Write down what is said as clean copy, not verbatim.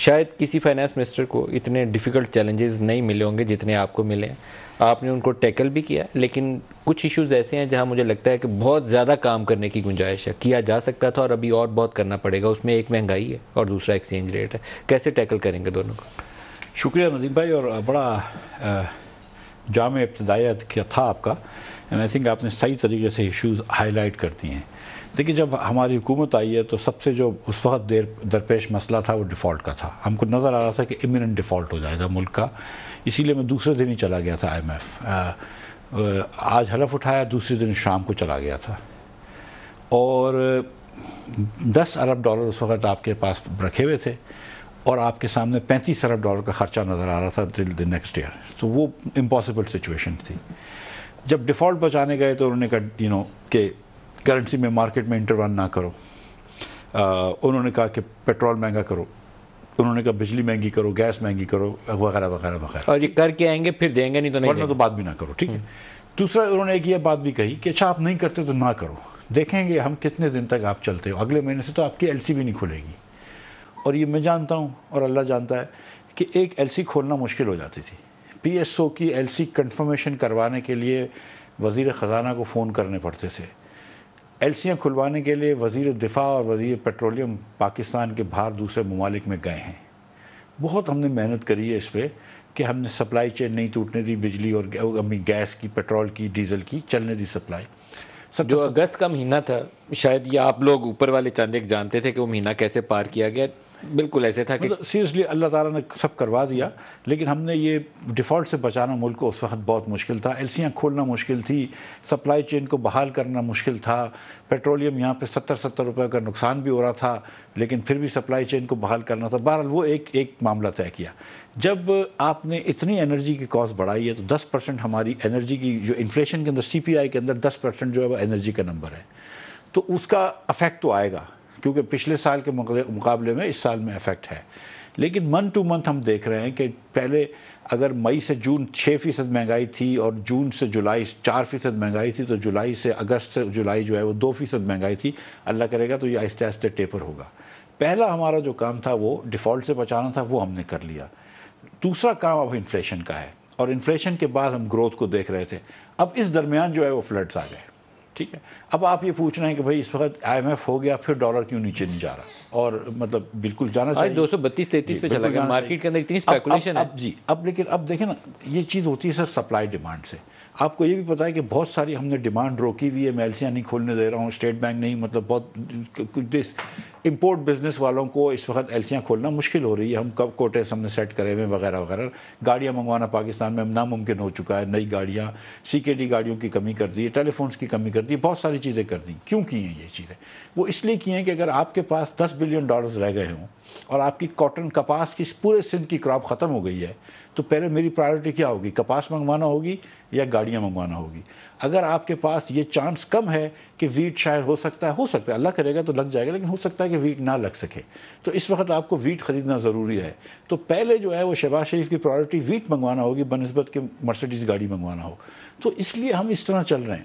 شاید کسی finance minister کو اتنے ڈیفیکلٹ چیلنجز نہیں ملے ہوں گے جتنے آپ کو ملے ہیں. آپ نے ان کو ٹیکل بھی کیا, لیکن کچھ ایشوز ایسے ہیں جہاں مجھے لگتا ہے کہ بہت زیادہ کام کرنے کی گنجائش ہے, کیا جا سکتا تھا اور ابھی اور بہت کرنا پڑے گا. اس میں ایک مہنگائی ہے اور دوسرا ایکسچینج ریٹ ہے. کیسے ٹیکل کریں گے دونوں کو؟ شکریہ ندیم بھائی, اور بڑا جامع ابتدائیت کیا تھا آپ کا, اینڈ آئی تھنک آپ نے صحیح طریقے سے ایشوز ہائی لائٹ کرتی ہیں. دیکھیے, جب ہماری حکومت آئی ہے تو سب سے جو اس وقت درپیش مسئلہ تھا وہ ڈیفالٹ کا تھا. ہم کو نظر آ رہا تھا کہ امیرنٹ ڈیفالٹ ہو جائے گا ملک کا, اسی لیے میں دوسرے دن ہی چلا گیا تھا IMF. آج حلف اٹھایا, دوسرے دن شام کو چلا گیا تھا, اور $10 ارب اس وقت آپ کے پاس رکھے ہوئے تھے, اور آپ کے سامنے $35 ارب کا خرچہ نظر آ رہا تھا ٹل دی نیکسٹ ایئر. تو وہ امپاسبل سچویشن تھی. جب ڈیفالٹ بچانے گئے تو انہوں نے کہا کہ کرنسی میں مارکیٹ میں انٹرون نہ کرو. انہوں نے کہا کہ پیٹرول مہنگا کرو, انہوں نے کہا بجلی مہنگی کرو, گیس مہنگی کرو, وغیرہ وغیرہ وغیرہ. اور یہ کر کے آئیں گے پھر دیں گے, نہیں تو نہیں, ورنہ تو بات بھی نہ کرو. ٹھیک ہے. دوسرا انہوں نے ایک یہ بات بھی کہی کہ اچھا آپ نہیں کرتے تو نہ کرو, دیکھیں گے ہم کتنے دن تک آپ چلتے ہو, اگلے مہینے سے تو آپ کی LC بھی نہیں کھلے گی. اور یہ میں جانتا ہوں اور اللہ جانتا ہے کہ ایک LC کھولنا مشکل ہو جاتی تھی. PSO کی LC کنفرمیشن کروانے کے لیے وزیر خزانہ کو فون کرنے پڑتے تھے. LCیاں کھلوانے کے لیے وزیر دفاع اور وزیر پیٹرولیم پاکستان کے باہر دوسرے ممالک میں گئے ہیں. بہت ہم نے محنت کری ہے اس پہ کہ ہم نے سپلائی چین نہیں ٹوٹنے دی, بجلی اور گیس کی, پیٹرول کی, ڈیزل کی چلنے دی سپلائی. جو اگست کا مہینہ تھا, شاید یہ آپ لوگ اوپر والے چاند ایک جانتے تھے کہ وہ مہینہ کیسے پار کیا گیا. بالکل ایسے تھا کہ سیریسلی اللہ تعالیٰ نے سب کروا دیا, لیکن ہم نے یہ ڈیفالٹ سے بچانا ملک کو اس وقت بہت مشکل تھا. LCیاں کھولنا مشکل تھی, سپلائی چین کو بحال کرنا مشکل تھا. پیٹرولیم یہاں پہ 70 روپے کا نقصان بھی ہو رہا تھا, لیکن پھر بھی سپلائی چین کو بحال کرنا تھا. بہرحال وہ ایک معاملہ طے کیا. جب آپ نے اتنی انرجی کی کاسٹ بڑھائی ہے تو 10% ہماری انرجی کی جو انفلیشن کے اندر CPI کے اندر 10% جو ہے وہ انرجی کا نمبر ہے, تو اس کا افیکٹ تو آئے گا, کیونکہ پچھلے سال کے مقابلے میں اس سال میں افیکٹ ہے. لیکن منتھ ٹو منتھ ہم دیکھ رہے ہیں کہ پہلے اگر مئی سے جون 6% مہنگائی تھی اور جون سے جولائی 4% مہنگائی تھی, تو جولائی سے اگست سے جولائی جو ہے وہ 2% مہنگائی تھی. اللہ کرے گا تو یہ آہستہ آہستہ ٹیپر ہوگا. پہلا ہمارا جو کام تھا وہ ڈیفالٹ سے بچانا تھا, وہ ہم نے کر لیا. دوسرا کام اب انفلیشن کا ہے, اور انفلیشن کے بعد ہم گروتھ کو دیکھ رہے تھے. اب اس درمیان جو ہے وہ فلڈز آ گئے. ٹھیک ہے. اب آپ یہ پوچھ رہے ہیں کہ بھائی اس وقت IMF ہو گیا, پھر ڈالر کیوں نیچے نہیں جا رہا, اور مطلب بالکل جانا چاہیے. 232-33 پہ چلا گیا, مارکیٹ کے اندر اتنی اسپیکولیشن ہے. جی لیکن اب دیکھیں نا, یہ چیز ہوتی ہے سر سپلائی ڈیمانڈ سے. آپ کو یہ بھی پتا ہے کہ بہت ساری ہم نے ڈیمانڈ روکی ہوئی ہے. میں LCیاں نہیں کھولنے دے رہا ہوں, اسٹیٹ بینک نہیں, مطلب بہت امپورٹ بزنس والوں کو اس وقت LCیاں کھولنا مشکل ہو رہی ہے. ہم کب کوٹیز ہم نے سیٹ کرے ہوئے وغیرہ وغیرہ. گاڑیاں منگوانا پاکستان میں ناممکن ہو چکا ہے. نئی گاڑیاں, CKD گاڑیوں کی کمی کر دی ہے, ٹیلی فونس کی کمی کر دی ہے, بہت ساری چیزیں کر دی. کیوں کی ہیں یہ چیزیں؟ وہ اس لیے کی ہیں کہ اگر آپ کے پاس $10 بلین رہ گئے ہوں اور آپ کی کاٹن کپاس کی پورے سندھ کی کراپ ختم ہو گئی ہے, تو پہلے میری پرائیورٹی کیا ہوگی؟ کپاس منگوانا ہوگی یا گاڑیاں منگوانا ہوگی. اگر آپ کے پاس یہ چانس کم ہے کہ ویٹ شاید ہو سکتا ہے, اللہ کرے گا تو لگ جائے گا, لیکن ہو سکتا ہے کہ ویٹ نہ لگ سکے, تو اس وقت آپ کو ویٹ خریدنا ضروری ہے. تو پہلے جو ہے وہ شہباز شریف کی پرائیورٹی ویٹ منگوانا ہوگی بنسبت کہ مرسیڈیز گاڑی منگوانا ہو. تو اس لیے ہم اس طرح چل رہے ہیں.